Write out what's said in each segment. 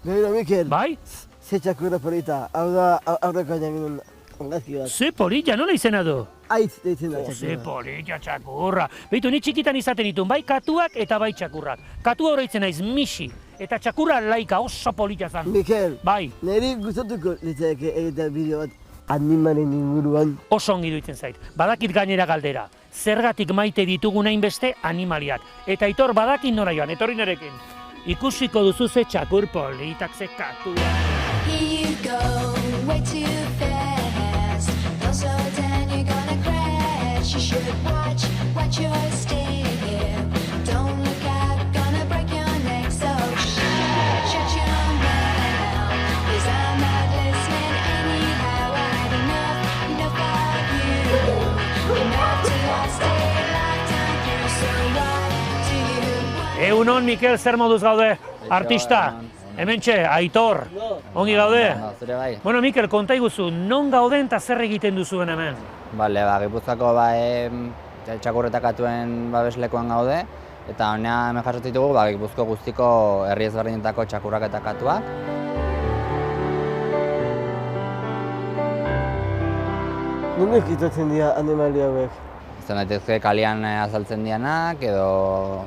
Begira, Mikel. Bai? Ze txakurra polita, hau da aurreko egin ongazki bat. Ze polita, nola izena du? Aitz deitzen da Ze txakurra. polita txakurra. Beitu, ni txikitan izaten ditun, bai katuak eta bai txakurrak. Katua horreitzen naiz misi, eta txakurra laika oso polita zan. Mikel, Bai, niri gustatuko litzake egitea bideo bat animalen inguruan. oso ongi duitzen zait. Badakit gainera galdera. Zergatik maite ditugun hainbeste animaliak. Eta Aitor badakit nora joan, etorri nerekin. Ikusiko duzu ze txakur politak, ze katuak. Here you go, way too fast. Don't slow down, you're gonna crash. You should watch your step. Don't look out, gonna break your neck. So shut your mouth, 'cause I'm not listening anyhow. I had enough of you. Enough to stay a lifetime through. So what do you want? Egunon, Mikel, zer moduz gaude? Artista. Hementxe, Aitor. Ongi gaude? Zure bai. Bueno, Mikel, konta iguzu, non gauden eta zer egiten duzuen hemen? Bale, Gipuzkoako txakurretakatuen babeslekuan gaude, eta honea hemen jasotzen ditugu Gipuzko guztiko herri ezberdinetako txakurrak eta katuak. Nondik itotzen dira animali hauek? Izan daitezke kalian azaltzen dianak, edo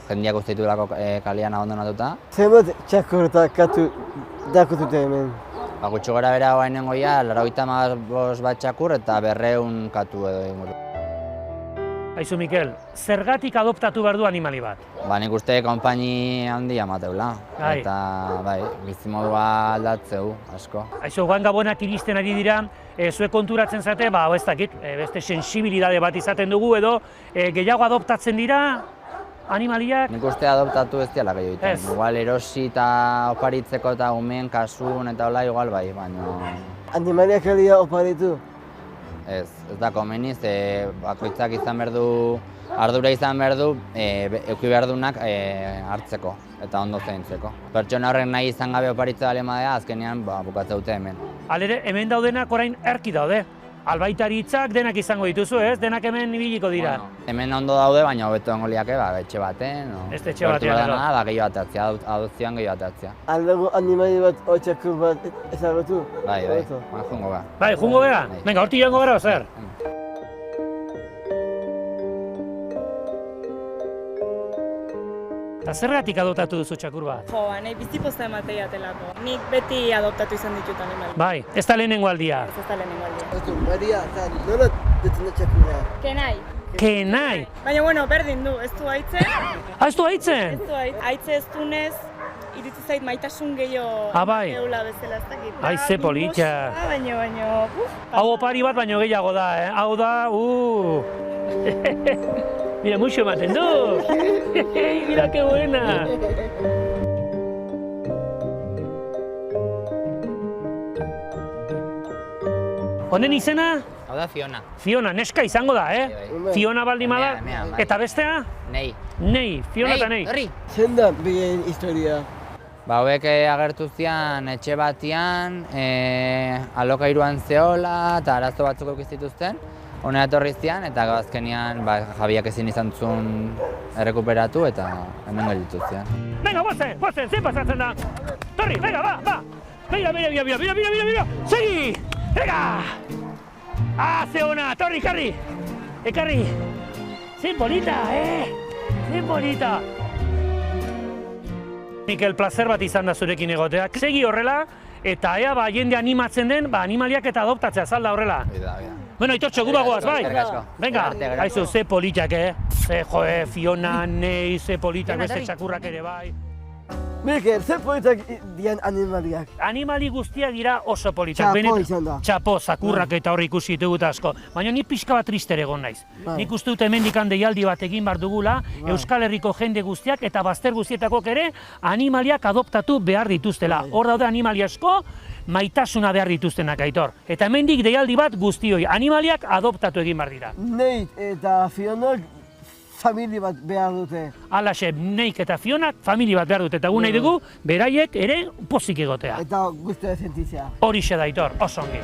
jendeak uste ditulako kalian abandonatuta. Zenbat txakur eta katu dakotute hemen? Gutxi gora bera guainen goia, 95 bat txakur eta 200 katu edo inguru. Aizu, Mikel, zergatik adoptatu behar du animali bat? Nik uste konpaini handia mateula, Bai. eta bizimodua aldatzeu, asko. Aizu, guan gabonak iristen ari dira, zuek konturatzen zate, ez dakit, beste sensibilidade bat izaten dugu edo gehiago adoptatzen dira animaliak. Nik uste adoptatu ez diala gehiago egiten. Ez. Igual erosi eta oparitzeko eta umeen kasun eta hola igual bai, baina Animaliak elia oparitu? ez da komeni, ze bakoitzak izan behar du, ardura izan behar du, eduki behar dunak hartzeko eta ondo zaintzeko. Pertsona horrek nahi izan gabe oparitze bale madea, azkenean bukatzea dute hemen. Halere, hemen daudenak orain erki daude. Albaitaritzak denak izango dituzu, ez? Denak hemen ibiliko dira. Bueno, hemen ondo daude, baina hobeto egongo liake etxe baten. Beste etxe batean, ero. Gehiago atatzea, adopzioan gehiago atatzea. Aldago animali bat o txakur bat ezagutu? Bai, Hobeto. jungo ga. Bai, jungo bega? Bai. Venga, hortik joango gara, zer? Eta zergatik adoptatu duzu txakur bat? Jo, nahi bizipozta ematea atelako. Nik beti adoptatu izan ditut animali. Bai, ez da lehenengo aldia. Ez da lehenengo aldia. Otu, Maria, eta nola detzen da txakurra? Kenai. Kenai! Baina, bueno, berdin du, ez du haitze. Ez du haitzen? Ez du haitze ez dunez, iritzi zait maitasun gehiago bai. eula bezala ez dakit. Ai, ze polita. Baina, Hau opari bat baino gehiago da, Hau da, Mira, mucho ematen du! Mira, que buena! Honen izena? Hau da Fiona. Fiona, neska izango da, Bai. Fiona baldin bada. Emea, bai. Eta bestea? Nei. Nei, Fiona eta Nei. Horri. Zein da bien historia? Hauek agertu zian etxe batian, alokairuan zehola eta arazo batzuk eduki zituzten. Hona etorri zian eta azkenean Javiak ezin izan zuen errekuperatu eta hemen gelditu zian. Venga, goazen, ze pasatzen da? Torri, venga, ba! Mira! Segi! Venga! Ze ona, torri, ekarri! Ze bonita, Ze bonita! Mikel, placer bat izan da zurekin egoteak. Segi horrela, eta jende animatzen den, animaliak eta adoptatzea, zalda horrela. Bida. Bueno, Aitortxo, guba goaz, bai? Eskerrik asko. Venga, Arte, aizu, ze politak, Ze, Fiona, Nei, ze politak, beste txakurrak ere, bai. Mikel, ze politak dian animaliak? Animali guztiak dira oso politak. Txapo izan da. Txapo, zakurrak eta horri ikusi ditugut asko. Baina ni pixka bat tristere egon naiz. Bai. Nik uste dut hemendikan deialdi bat egin behar dugula, Euskal Herriko jende guztiak eta bazter guztietakok ere animaliak adoptatu behar dituztela. Hor daude animali asko, maitasuna behar dituztenak, Aitor. Eta hemendik deialdi bat guztioi, animaliak adoptatu egin behar dira. Neit eta Fionak famili bat behar dute. Alaxe, Neik eta Fionak famili bat behar dute, eta gu nahi dugu, beraiek ere pozik egotea. Eta guztia sentitzea. Horixe da, Aitor, oso ongi.